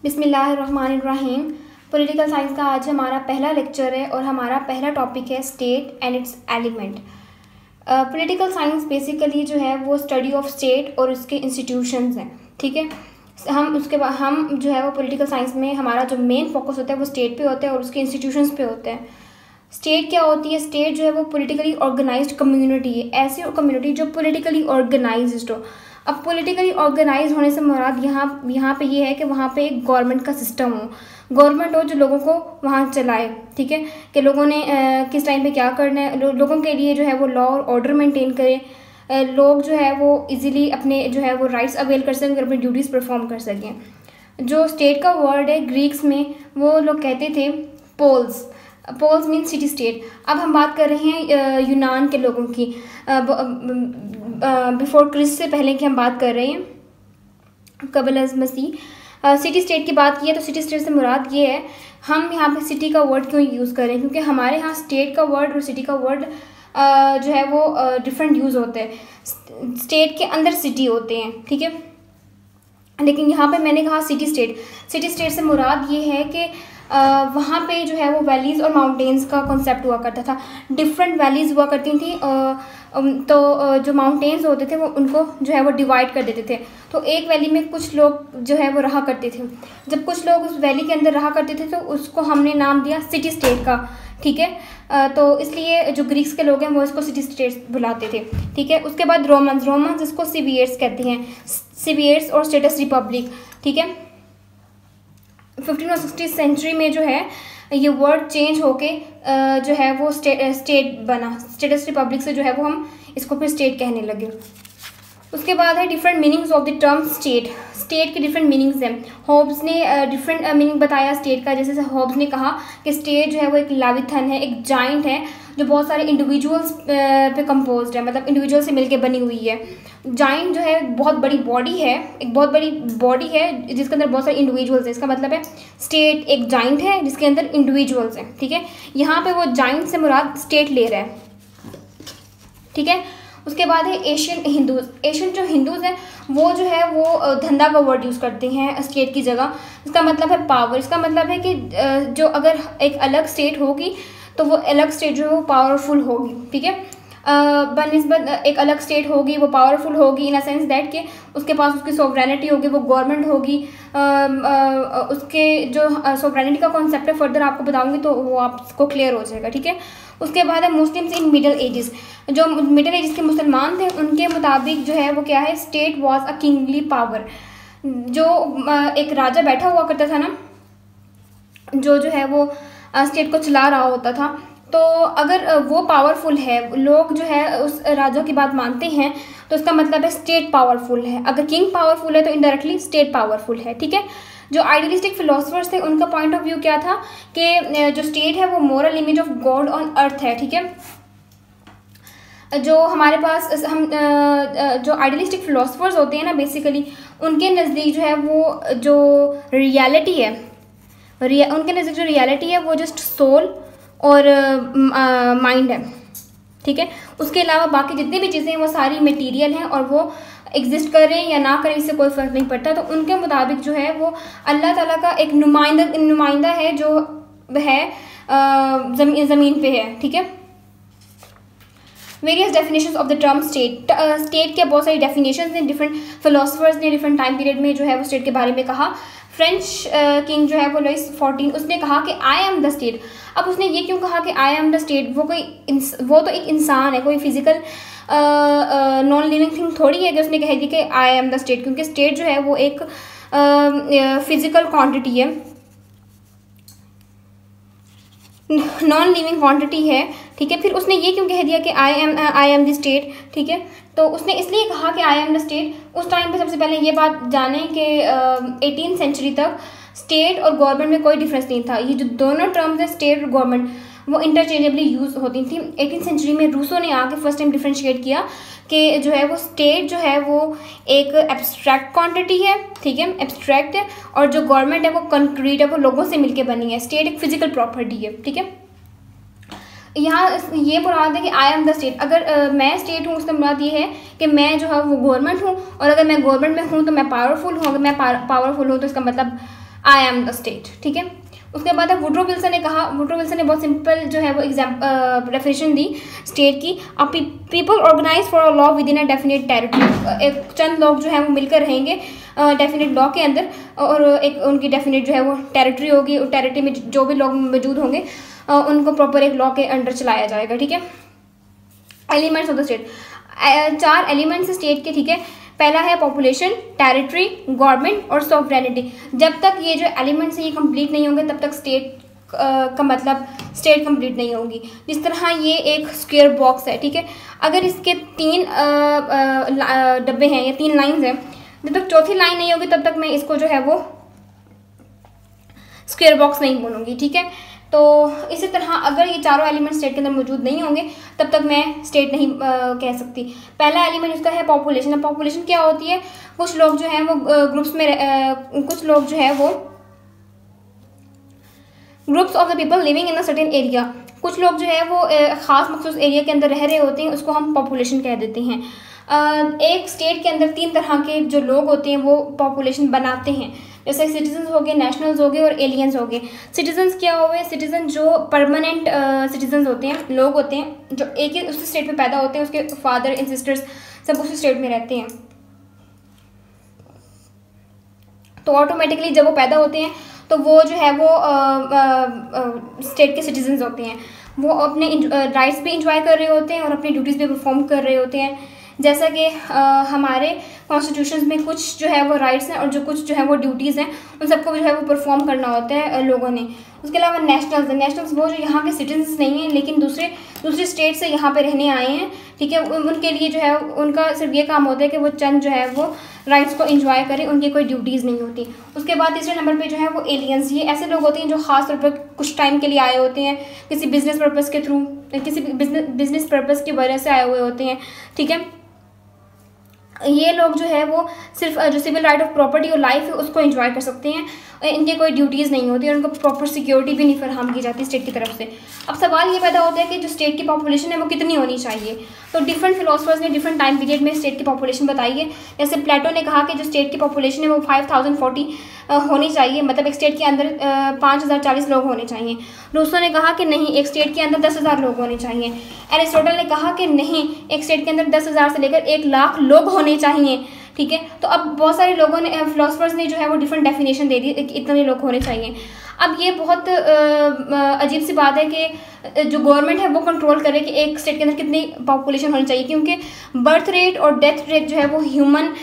बिस्मिल्लाहिर्रहमानिर्रहीम। Political science का आज हमारा पहला लेक्चर है और हमारा पहला टॉपिक है state and it's element. Political science basically जो है वो स्टडी ऑफ स्टेट और उसके इंस्टीट्यूशंस हैं। ठीक है, हम जो है वो पॉलिटिकल साइंस में हमारा जो मेन फोकस होता है वो स्टेट पे होता है और उसके इंस्टीट्यूशंस पे होते हैं। स्टेट क्या होती है? स्टेट जो है वो पॉलिटिकली ऑर्गेनाइज्ड कम्युनिटी है, ऐसी कम्युनिटी जो पॉलिटिकली ऑर्गेनाइज्ड हो। अब पॉलिटिकली ऑर्गेनाइज होने से मुराद यहाँ पे ये है कि वहाँ पे एक गवर्नमेंट का सिस्टम हो, गवर्नमेंट हो जो लोगों को वहाँ चलाए। ठीक है, कि लोगों ने किस टाइम पे क्या करना है, लोगों के लिए जो है वो लॉ और ऑर्डर मेंटेन करे, लोग जो है वो इजीली अपने जो है वो राइट्स अवेल कर सकें और अपनी ड्यूटीज़ परफॉर्म कर सकें। जो स्टेट का वर्ड है ग्रीक्स में वो लोग कहते थे polis. Polis mean city state. अब हम बात कर रहे हैं यूनान के लोगों की, बिफोर क्रिस्ट से पहले की हम बात कर रहे हैं, कबल अज़ मसीह। सिटी स्टेट की बात की है तो सिटी स्टेट से मुराद ये है, हम यहाँ पे सिटी का वर्ड क्यों यूज़ करें, क्योंकि हमारे यहाँ स्टेट का वर्ड और सिटी का वर्ड जो है वो डिफरेंट यूज़ होते हैं। स्टेट के अंदर सिटी होते हैं, ठीक है, लेकिन यहाँ पे मैंने कहा सिटी स्टेट। सिटी स्टेट से मुराद ये है कि वहाँ पे जो है वो वैलीज़ और माउंटेन्स का कॉन्सेप्ट हुआ करता था। डिफरेंट वैलीज़ हुआ करती थी, तो जो माउंटेन्स होते थे वो उनको जो है वो डिवाइड कर देते थे। तो एक वैली में कुछ लोग जो है वो रहा करते थे। जब कुछ लोग उस वैली के अंदर रहा करते थे तो उसको हमने नाम दिया सिटी स्टेट का। ठीक है, तो इसलिए जो ग्रीक्स के लोग हैं वो इसको सिटी स्टेट बुलाते थे। ठीक है, उसके बाद रोमन्स इसको सिवियर्स कहते हैं, सिवियर्स और स्टेटस रिपब्लिक। ठीक है, 15वीं और 16वीं सेंचुरी में जो है ये वर्ड चेंज होके जो है वो स्टेट बना। स्टेटस रिपब्लिक से जो है वो हम इसको फिर स्टेट कहने लगे। उसके बाद है different meanings of the term state. State के डिफरेंट मीनिंग्स हैं। हॉब्स ने डिफरेंट मीनिंग बताया स्टेट का। जैसे हॉब्स ने कहा कि स्टेट जो है वो एक लाविथन है, एक जाइंट है जो बहुत सारे इंडिविजुअल्स पे कंपोज्ड है, मतलब इंडिविजुअल से मिलके बनी हुई है। जाइंट जो है बहुत बड़ी बॉडी है, एक बहुत बड़ी बॉडी है जिसके अंदर बहुत सारे इंडिविजुअल्स हैं। इसका मतलब है स्टेट एक जाइंट है जिसके अंदर इंडिविजुअल्स हैं। ठीक है, यहाँ पे वो जाइंट से मुराद स्टेट ले रहा है। ठीक है, उसके बाद है एशियन हिंदूज। एशियन जो हिंदूज हैं वो जो है वो धंधा का वर्ड यूज़ करते हैं स्टेट की जगह। इसका मतलब है पावर। इसका मतलब है कि जो अगर एक अलग स्टेट होगी तो वो अलग स्टेट जो है वो पावरफुल होगी। ठीक है, बनिस्बत एक अलग स्टेट होगी वो पावरफुल होगी इन अ सेंस दैट कि उसके पास उसकी सोवरेनिटी होगी, वो गवर्नमेंट होगी। उसके जो सोवरेनिटी का कॉन्सेप्ट है फर्दर आपको बताऊंगी तो वो आपको क्लियर हो जाएगा। ठीक है, उसके बाद है मुस्लिम्स इन मिडल एजेस। जो मिडल एजेस के मुसलमान थे उनके मुताबिक जो है वो क्या है, state was a kingly power. जो एक राजा बैठा हुआ करता था ना, जो है वो स्टेट को चला रहा होता था, तो अगर वो पावरफुल है, लोग जो है उस राजा की बात मानते हैं तो इसका मतलब है स्टेट पावरफुल है। अगर किंग पावरफुल है तो इनडायरेक्टली स्टेट पावरफुल है। ठीक है, जो आइडियलिस्टिक फिलोसफर्स थे उनका पॉइंट ऑफ व्यू क्या था कि जो स्टेट है वो moral image of God on earth है। ठीक है, जो हमारे पास हम जो आइडियलिस्टिक फिलोसफर्स होते हैं ना, बेसिकली उनके नज़दीक जो है वो जो रियलिटी है, उनके नज़दीक जो रियलिटी है वो जस्ट सोल और माइंड है। ठीक है, उसके अलावा बाकी जितनी भी चीज़ें हैं वो सारी मटेरियल हैं और वो एग्जिस्ट करें या ना करें इससे कोई फ़र्क नहीं पड़ता। तो उनके मुताबिक जो है वो अल्लाह ताला का एक नुमाइंदा है जो है ज़मीन पे है। ठीक है, various definitions of the term state. State के बहुत सारी डेफिनेशंस हैं। डिफरेंट फिलोसफर्स ने डिफरेंट टाइम पीरियड में जो है वो स्टेट के बारे में कहा। फ्रेंच किंग जो है वो लुइस 14 उसने कहा कि आई एम द स्टेट। अब उसने ये क्यों कहा कि आई एम द स्टेट? वो तो एक इंसान है, कोई फिजिकल नॉन लिविंग थिंग थोड़ी है कि उसने कह दी कि आई एम द स्टेट, क्योंकि स्टेट जो है वो एक फिजिकल क्वांटिटी है, नॉन लिविंग क्वांटिटी है। ठीक है, फिर उसने ये क्यों कह दिया कि आई एम द स्टेट? ठीक है, तो उसने इसलिए कहा कि आई एम द स्टेट। उस टाइम पे सबसे पहले ये बात जाने कि 18वीं सेंचुरी तक स्टेट और गवर्नमेंट में कोई डिफरेंस नहीं था। ये जो दोनों टर्म्स हैं स्टेट और गवर्नमेंट वो इंटरचेंजेबली यूज़ होती थी। 18वीं सेंचुरी में रूसो ने आके फर्स्ट टाइम डिफ्रेंशिएट किया कि जो है वो स्टेट जो है वो एक एब्स्ट्रैक्ट क्वांटिटी है। ठीक है, एब्स्ट्रैक्ट है, और जो गवर्नमेंट है वो कंक्रीट है, वो लोगों से मिलके बनी है। स्टेट एक फिजिकल प्रॉपर्टी है। ठीक है, यहाँ ये मुराद है कि आई एम द स्टेट। अगर मैं स्टेट हूँ उसका मुराद ये है कि मैं जो है वो गवर्नमेंट हूँ, और अगर मैं गवर्नमेंट में हूँ तो मैं पावरफुल हूँ। अगर मैं पावरफुल हूँ तो इसका मतलब आई एम द स्टेट, ठीक है। उसके बाद अब वुड्रो विल्सन ने कहा, वुड्रो विल्सन ने बहुत सिंपल जो है वो डेफिनेशन दी स्टेट की, people organize for a law within a definite territory, एक चंद लोग जो है वो मिलकर रहेंगे डेफिनेट लॉ के अंदर, और एक उनकी डेफिनेट जो है वो टेरिटरी होगी, और टेरिटरी में जो भी लोग मौजूद होंगे उनको प्रॉपर एक लॉ के अंडर चलाया जाएगा, ठीक है। Elements of the state, 4 elements state के, ठीक है। पहला है पॉपुलेशन, टेरिटरी, गवर्नमेंट और सॉवरेनिटी। जब तक ये जो एलिमेंट्स हैं ये कंप्लीट नहीं होंगे तब तक स्टेट का मतलब स्टेट कंप्लीट नहीं होगी। जिस तरह ये एक स्क्वायर बॉक्स है, ठीक है, अगर इसके 3 डब्बे हैं या 3 लाइंस हैं, जब तक चौथी लाइन नहीं होगी तब तक मैं इसको जो है वो स्क्वायर बॉक्स नहीं बोलूँगी, ठीक है। तो इसी तरह अगर ये चारों एलिमेंट स्टेट के अंदर मौजूद नहीं होंगे तब तक मैं स्टेट नहीं कह सकती। पहला एलिमेंट उसका है पॉपुलेशन। अब पॉपुलेशन क्या होती है, कुछ लोग जो हैं वो ग्रुप्स में कुछ लोग जो है वो groups of the people living in a certain area, कुछ लोग जो है वो ख़ास मखसूस एरिया के अंदर रह रहे होते हैं, उसको हम पॉपुलेशन कह देते हैं। एक स्टेट के अंदर 3 तरह के जो लोग होते हैं वो पॉपुलेशन बनाते हैं, जैसे सिटीजन्स हो गए, नेशनल्स हो गए और एलियंस हो गए। सिटीजन्स क्या हुए, सिटीजन जो परमानेंट सिटीजन्स होते हैं, लोग होते हैं जो एक ही उसी स्टेट में पैदा होते हैं, उसके फादर एंड सिस्टर्स सब उसी स्टेट में रहते हैं, तो ऑटोमेटिकली जब वो पैदा होते हैं तो वो जो है वो स्टेट के सिटीजन्स होते हैं। वो अपने राइट्स भी इंजॉय कर रहे होते हैं और अपनी ड्यूटीज़ भी परफॉर्म कर रहे होते हैं। जैसा कि हमारे कॉन्स्टिट्यूशन में कुछ जो है वो राइट्स हैं और जो कुछ जो है वो ड्यूटीज़ हैं, उन सबको जो है वो परफॉर्म करना होता है लोगों ने। उसके अलावा नेशनल्स, नेशनल्स वो जो यहाँ के सिटीजन्स नहीं हैं लेकिन दूसरे स्टेट से यहाँ पे रहने आए हैं, ठीक है। उनके लिए जो है उनका सिर्फ ये काम होता है कि वो चंद जो है वो राइट्स को एंजॉय करें, उनकी कोई ड्यूटीज़ नहीं होती। उसके बाद तीसरे नंबर पे जो है वो एलियंस। ये ऐसे लोग होते हैं जो ख़ास तौर पर कुछ टाइम के लिए आए होते हैं, किसी बिजनेस पर्पज़ के थ्रू, किसी बिजनेस पर्पज़ की वजह से आए हुए होते हैं, ठीक है। ये लोग जो है वो सिर्फ जो सिविल राइट ऑफ प्रॉपर्टी और लाइफ है उसको एंजॉय कर सकते हैं, इनके कोई ड्यूटीज़ नहीं होती और उनको प्रॉपर सिक्योरिटी भी नहीं फराहम की जाती स्टेट की तरफ से। अब सवाल ये पैदा होता है कि जो स्टेट की पॉपुलेशन है वो कितनी होनी चाहिए। तो डिफरेंट फिलोसफर्स ने डिफरेंट टाइम पीरियड में स्टेट की पॉपुलेशन बताई है। जैसे प्लेटो ने कहा कि जो स्टेट की पॉपुलेशन है वो 5040 होनी चाहिए, मतलब एक स्टेट के अंदर 5040 लोग होने चाहिए। रूसो ने कहा कि नहीं, एक स्टेट के अंदर 10,000 लोग होने चाहिए। एरिस्टोटल ने कहा कि नहीं, एक स्टेट के अंदर 10,000 से लेकर 1,00,000 लोग होने चाहिए, ठीक है। तो अब बहुत सारे लोगों ने फिलोसफर्स ने जो है वो डिफरेंट डेफिनेशन दे दी कि इतने लोग होने चाहिए। अब ये बहुत अजीब सी बात है कि जो गवर्नमेंट है वो कंट्रोल करे कि एक स्टेट के अंदर कितनी पॉपुलेशन होनी चाहिए, क्योंकि बर्थ रेट और डेथ रेट जो है वो ह्यूमन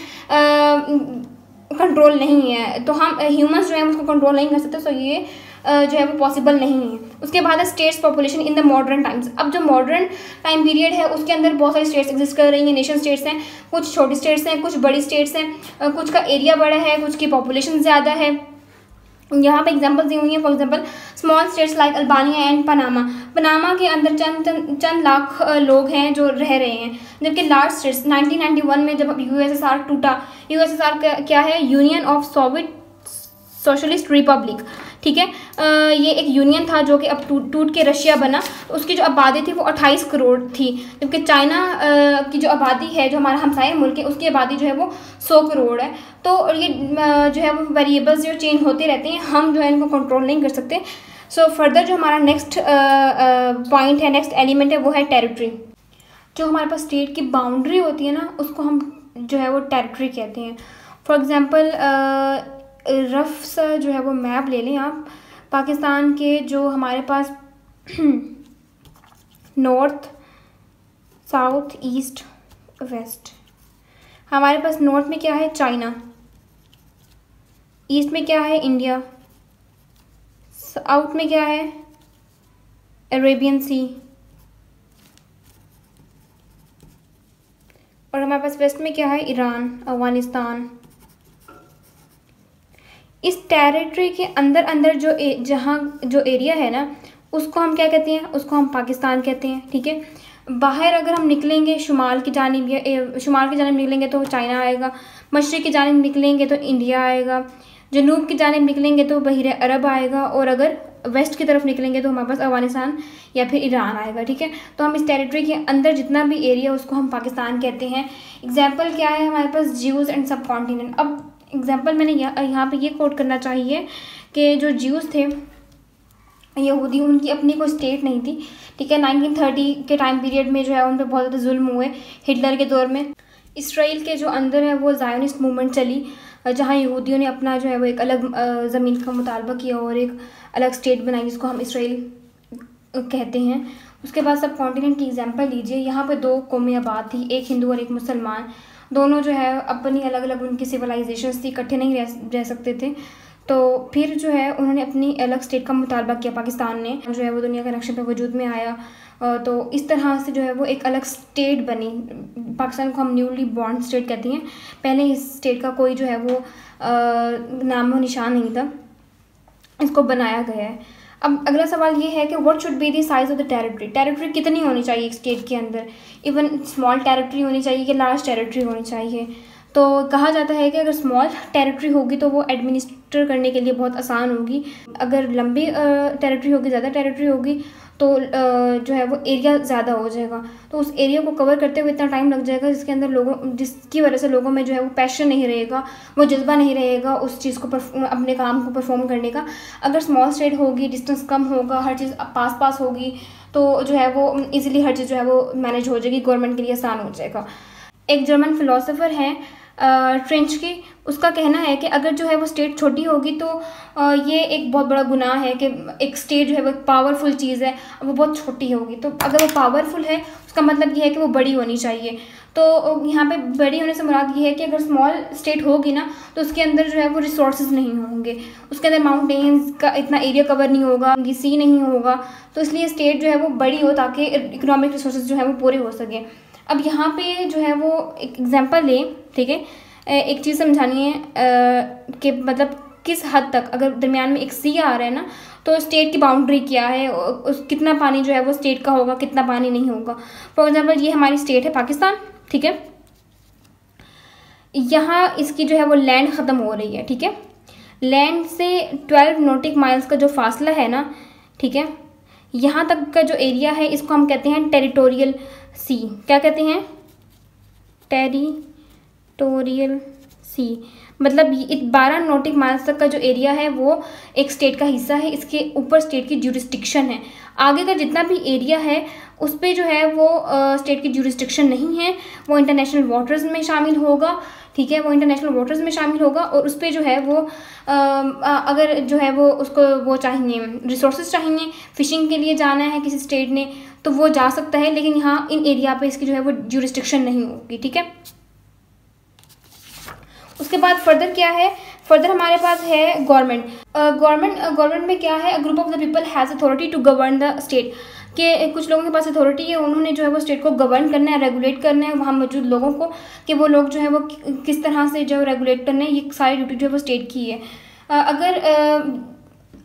कंट्रोल नहीं है, तो हम ह्यूमंस जो है उसको कंट्रोल नहीं कर सकते। सो ये जो है वो पॉसिबल नहीं है। उसके बाद है states population in the modern times. अब जो मॉडर्न टाइम पीरियड है उसके अंदर बहुत सारी स्टेट्स एग्जिस्ट कर रही हैं, नेशन स्टेट्स हैं, कुछ छोटी स्टेट्स हैं, कुछ बड़ी स्टेट्स हैं, कुछ का एरिया बड़ा है, कुछ की पॉपुलेशन ज़्यादा है। यहाँ पे एग्जांपल्स दी हुई हैं। For example small states like Albania and Panama. Panama के अंदर चंद लाख लोग हैं जो रह रहे हैं, जबकि लार्ज स्टेट्स 1991 में जब यूएसएसआर टूटा, यूएसएसआर क्या है, union of Soviet socialist Republic, ठीक है। ये एक यूनियन था जो कि अब टूट के रशिया बना। उसकी जो आबादी थी वो 28 करोड़ थी, जबकि चाइना की जो आबादी है, जो हमारा हमसाया मुल्क है, उसकी आबादी जो है वो 100 करोड़ है। तो ये जो है वो वेरिएबल्स जो चेंज होते रहते हैं, हम जो है इनको कंट्रोल नहीं कर सकते। सो फर्दर जो हमारा नेक्स्ट पॉइंट है, नेक्स्ट एलिमेंट है, वो है टेरिटरी। जो हमारे पास स्टेट की बाउंड्री होती है ना, उसको हम जो है वो टेरिटरी कहते हैं। फॉर एग्जांपल रफ सा जो है वो मैप ले लें आप पाकिस्तान के, जो हमारे पास नॉर्थ, साउथ, ईस्ट, वेस्ट। हमारे पास नॉर्थ में क्या है, चाइना, ईस्ट में क्या है, इंडिया, साउथ में क्या है, अरेबियन सी, और हमारे पास वेस्ट में क्या है, ईरान, अफगानिस्तान। इस टेरिटरी के अंदर अंदर जो जहाँ जो एरिया है ना, उसको हम क्या कहते हैं, उसको हम पाकिस्तान कहते हैं, ठीक है। बाहर अगर हम निकलेंगे शुमाल की जानिब, या शुमाल की जानिब निकलेंगे तो चाइना आएगा, मशरिक़ की जानिब निकलेंगे तो इंडिया आएगा, जनूब की जानिब निकलेंगे तो बहिर अरब आएगा, और अगर वेस्ट की तरफ निकलेंगे तो हमारे पास अफगानिस्तान या फिर ईरान आएगा, ठीक है। तो हम इस टेरिटरी के अंदर जितना भी एरिया उसको हम पाकिस्तान कहते हैं। एग्जाम्पल क्या है, हमारे पास ज्यूज़ एंड सब कॉन्टिनेंट। अब एग्जाम्पल मैंने यहाँ पे ये कोट करना चाहिए कि जो ज्यूज़ थे, यहूदी, उनकी अपनी कोई स्टेट नहीं थी, ठीक है। 1930 के टाइम पीरियड में जो है उन पर बहुत ज़्यादा जुल्म हुए हिटलर के दौर में। इसराइल के जो अंदर है वो ज़ायोनिस्ट मूवमेंट चली, जहाँ यहूदियों ने अपना जो है वो एक अलग ज़मीन का मुतालबा किया और एक अलग स्टेट बनाई जिसको हम इसराइल कहते हैं। उसके बाद सब कॉन्टिनेंट की एग्जांपल लीजिए, यहाँ पे 2 कौमें आबाद थी, एक हिंदू और एक मुसलमान। दोनों जो है अपनी अलग अलग उनकी सिविलाइजेशंस थी, इकट्ठे नहीं रह सकते थे। तो फिर जो है उन्होंने अपनी अलग स्टेट का मुतालबा किया। पाकिस्तान ने जो है वो दुनिया के नक्शे पे वजूद में आया, तो इस तरह से जो है वो एक अलग स्टेट बनी। पाकिस्तान को हम न्यूली बॉर्न स्टेट कहते हैं। पहले इस स्टेट का कोई जो है वो नाम व निशान नहीं था, इसको बनाया गया है। अब अगला सवाल ये है कि what should be the size of the territory. Territory कितनी होनी चाहिए एक स्टेट के अंदर? इवन स्मॉल टेरिटरी होनी चाहिए कि लार्ज टेरिटरी होनी चाहिए? तो कहा जाता है कि अगर स्मॉल टेरिटरी होगी तो वो एडमिनिस्टर करने के लिए बहुत आसान होगी। अगर लंबी टेरिटरी होगी, ज़्यादा टेरिटरी होगी, तो जो है वो एरिया ज़्यादा हो जाएगा, तो उस एरिया को कवर करते हुए इतना टाइम लग जाएगा जिसकी वजह से लोगों में जो है वो पैशन नहीं रहेगा, वो जज्बा नहीं रहेगा उस चीज़ को अपने काम को परफॉर्म करने का। अगर स्मॉल स्टेट होगी, डिस्टेंस कम होगा, हर चीज़ पास पास होगी, तो जो है वो ईजिली हर चीज़ जो है वो मैनेज हो जाएगी, गवर्नमेंट के लिए आसान हो जाएगा। एक जर्मन फिलोसोफर हैं ट्रेंचकी, उसका कहना है कि अगर जो है वो स्टेट छोटी होगी तो ये एक बहुत बड़ा गुनाह है कि एक स्टेट जो है वो एक पावरफुल चीज़ है, वो बहुत छोटी होगी। तो अगर वो पावरफुल है उसका मतलब ये है कि वो बड़ी होनी चाहिए। तो यहाँ पे बड़ी होने से मुराद ये है कि अगर स्मॉल स्टेट होगी ना तो उसके अंदर जो है वो रिसोर्सेज नहीं होंगे, उसके अंदर माउंटेन्स का इतना एरिया कवर नहीं होगा, सी नहीं होगा, तो इसलिए स्टेट जो है वो बड़ी हो ताकि इकोनॉमिक रिसोर्सेज जो है वो पूरे हो सकें। अब यहाँ पे जो है वो एक एग्जांपल लें, ठीक है। एक चीज़ समझानी है कि मतलब किस हद तक अगर दरमियान में एक सी आ रहा है ना तो स्टेट की बाउंड्री क्या है, कितना पानी जो है वो स्टेट का होगा, कितना पानी नहीं होगा। फॉर एग्जांपल ये हमारी स्टेट है पाकिस्तान, ठीक है। यहाँ इसकी जो है वो लैंड ख़त्म हो रही है, ठीक है। लैंड से 12 नॉटिक माइल्स का जो फासला है ना, ठीक है, यहाँ तक का जो एरिया है इसको हम कहते हैं टेरिटोरियल सी। क्या कहते हैं? टेरिटोरियल सी। मतलब 12 नॉटिक माइल्स तक का जो एरिया है वो एक स्टेट का हिस्सा है, इसके ऊपर स्टेट की ज्यूरिस्डिक्शन है। आगे का जितना भी एरिया है उस पर जो है वो स्टेट की ज्यूरिस्डिक्शन नहीं है, वो इंटरनेशनल वाटर्स में शामिल होगा, ठीक है। वो इंटरनेशनल वाटर्स में शामिल होगा और उस पर जो है वो अगर जो है वो उसको वो चाहिए, रिसोर्सेज चाहिए, फ़िशिंग के लिए जाना है किसी स्टेट ने तो वो जा सकता है, लेकिन यहाँ इन एरिया पे इसकी जो है वो ज्यूरिस्डिक्शन नहीं होगी, ठीक है। उसके बाद फर्दर क्या है? फर्दर हमारे पास है गवर्नमेंट। गवर्नमेंट में क्या है? A group of the people has authority to govern the state. कि कुछ लोगों के पास अथॉरिटी है, उन्होंने जो है वो स्टेट को गवर्न करना है, रेगुलेट करना है वहाँ मौजूद लोगों को, कि वो लोग जो है वो किस तरह से जो रेगुलेट करना है, ये सारी ड्यूटी जो है वो स्टेट की है। अगर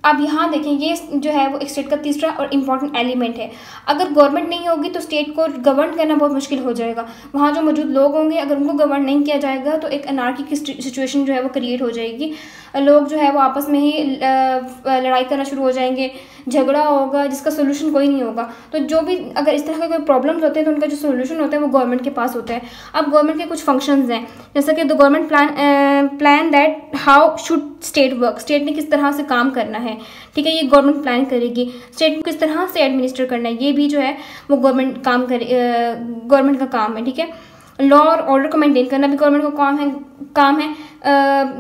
अब यहाँ देखें, ये जो है वो एक स्टेट का तीसरा और इम्पॉर्टेंट एलिमेंट है। अगर गवर्नमेंट नहीं होगी तो स्टेट को गवर्न करना बहुत मुश्किल हो जाएगा। वहाँ जो मौजूद लोग होंगे अगर उनको गवर्न नहीं किया जाएगा तो एक अनार्की की सिचुएशन जो है वो क्रिएट हो जाएगी। लोग जो है वो आपस में ही लड़ाई करना शुरू हो जाएंगे, झगड़ा होगा जिसका सोल्यूशन कोई नहीं होगा। तो जो भी अगर इस तरह के कोई प्रॉब्लम्स होते हैं तो उनका जो सोल्यूशन होता है वो गवर्नमेंट के पास होता है। अब गवर्नमेंट के कुछ फंक्शंस हैं, जैसा कि the government plan that how should state work. State ने किस तरह से काम करना है, ठीक है, ये गवर्नमेंट प्लान करेगी। स्टेट को किस तरह से एडमिनिस्टर करना है ये भी जो है वो गवर्नमेंट का काम है, ठीक है। लॉ और ऑर्डर को मेंटेन करना भी गवर्नमेंट का काम है।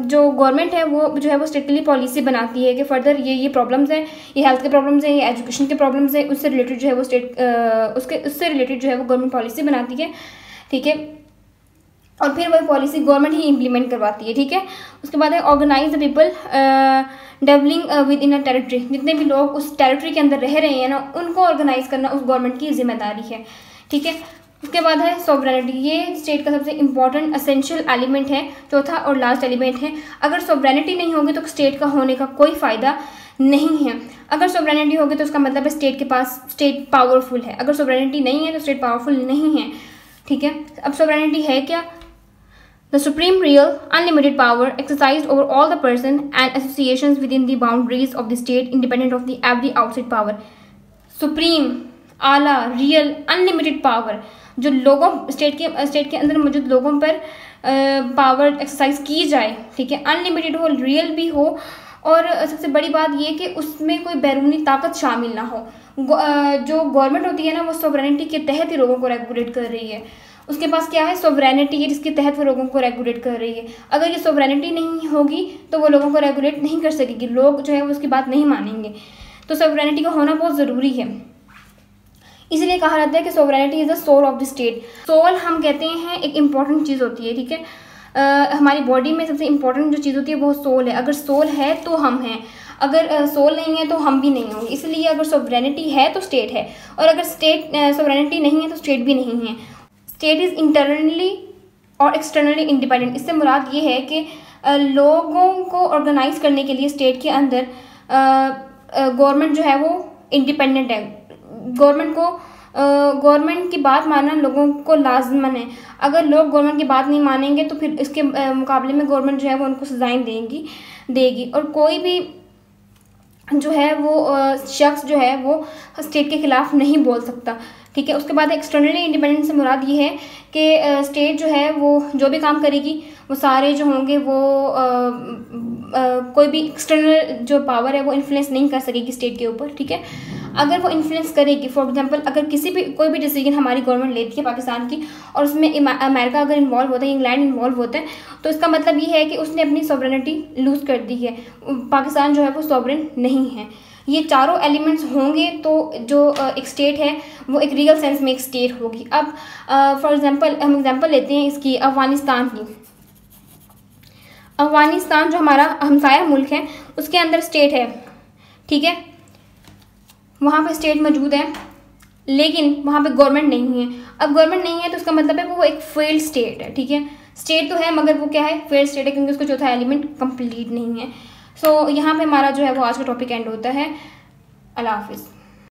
जो गवर्नमेंट है वो जो है वो स्टेट के लिए पॉलिसी बनाती है कि फर्दर ये प्रॉब्लम्स हैं, ये हेल्थ के प्रॉब्लम्स हैं, ये एजुकेशन के प्रॉब्लम्स हैं, उससे रिलेटेड जो है वो उससे रिलेटेड जो है वो गवर्नमेंट पॉलिसी बनाती है, ठीक है। और फिर वही पॉलिसी गवर्नमेंट ही इम्प्लीमेंट करवाती है, ठीक है। उसके बाद है organise the people dwelling within a territory. जितने भी लोग उस टेरिटरी के अंदर रह रहे हैं ना उनको ऑर्गेनाइज करना उस गवर्नमेंट की जिम्मेदारी है, ठीक है। उसके बाद है सॉवरेनिटी। ये स्टेट का सबसे इंपॉर्टेंट असेंशियल एलिमेंट है, चौथा और लास्ट एलिमेंट है। अगर सॉवरेनिटी नहीं होगी तो स्टेट का होने का कोई फ़ायदा नहीं है। अगर सॉवरेनिटी होगी तो उसका मतलब है स्टेट के पास स्टेट पावरफुल है, अगर सॉवरेनिटी नहीं है तो स्टेट पावरफुल नहीं है, ठीक है। अब सॉवरेनिटी है क्या? The supreme, real, unlimited power exercised over all the person and associations within the boundaries of the state, independent of the every outside power. Supreme, आला, रियल, अनलिमिटेड पावर जो लोगों स्टेट के अंदर मौजूद लोगों पर पावर एक्सरसाइज की जाए, ठीक है, अनलिमिटेड हो, रियल भी हो, और सबसे बड़ी बात ये कि उसमें कोई बैरूनी ताकत शामिल ना हो। जो गवर्नमेंट होती है ना, वो सॉवरेनिटी के तहत ही लोगों को रेगुलेट कर रही है। उसके पास क्या है, सॉवरेनिटी है, जिसके तहत वो लोगों को रेगुलेट कर रही है। अगर ये सॉवरेनिटी नहीं होगी तो वो लोगों को रेगुलेट नहीं कर सकेगी, लोग जो है वो उसकी बात नहीं मानेंगे। तो सॉवरेनिटी का होना बहुत ज़रूरी है। इसलिए कहा जाता है कि sovereignty is the soul of the state. Soul हम कहते हैं एक इम्पॉर्टेंट चीज़ होती है, ठीक है। हमारी बॉडी में सबसे इम्पॉर्टेंट जो चीज़ होती है वो सोल है। अगर सोल है तो हम हैं, अगर सोल नहीं है तो हम भी नहीं होंगे। इसलिए अगर सॉवरेनिटी है तो स्टेट है, और अगर स्टेट सॉवरेनिटी नहीं है तो स्टेट भी नहीं है। स्टेट इज़ इंटरनली और एक्सटर्नली इंडिपेंडेंट। इससे मुराद ये है कि लोगों को ऑर्गेनाइज करने के लिए स्टेट के अंदर गवर्नमेंट जो है वो इंडिपेंडेंट है। गवर्नमेंट की बात मानना लोगों को लाजमन है। अगर लोग गवर्नमेंट की बात नहीं मानेंगे तो फिर इसके मुकाबले में गवर्नमेंट जो है वो उनको सजाएं देगी। और कोई भी जो है वो शख्स जो है वो स्टेट के खिलाफ नहीं बोल सकता, ठीक है। उसके बाद एक्सटर्नली इंडिपेंडेंट से मुराद ये है कि स्टेट जो है वो जो भी काम करेगी वो सारे जो होंगे वो कोई भी एक्सटर्नल जो पावर है वो इन्फ्लुएंस नहीं कर सकेगी स्टेट के ऊपर, ठीक है। अगर वो इन्फ्लुएंस करेगी, फॉर एग्जांपल अगर कोई भी डिसीजन हमारी गवर्नमेंट लेती है पाकिस्तान की, और उसमें अमेरिका अगर इन्वॉल्व होता है, इंग्लैंड इन्वॉल्व होता है, तो इसका मतलब ये है कि उसने अपनी सॉवरेनिटी लूज़ कर दी है। पाकिस्तान जो है वो सॉवरेन नहीं है। ये चारों एलिमेंट्स होंगे तो जो एक स्टेट है वो एक रियल सेंस में एक स्टेट होगी। अब फॉर एग्जांपल हम एग्जांपल लेते हैं इसकी अफगानिस्तान की। अफगानिस्तान जो हमारा हमसाया मुल्क है उसके अंदर स्टेट है, ठीक है, वहाँ पे स्टेट मौजूद है, लेकिन वहाँ पे गवर्नमेंट नहीं है। अब गवर्नमेंट नहीं है तो उसका मतलब है वो एक फेल्ड स्टेट है, ठीक है। स्टेट तो है मगर वो क्या है, फेल्ड स्टेट है, क्योंकि उसका चौथा एलिमेंट कंप्लीट नहीं है। सो यहाँ पे हमारा जो है वो आज का टॉपिक एंड होता है। अल्लाह हाफिज़।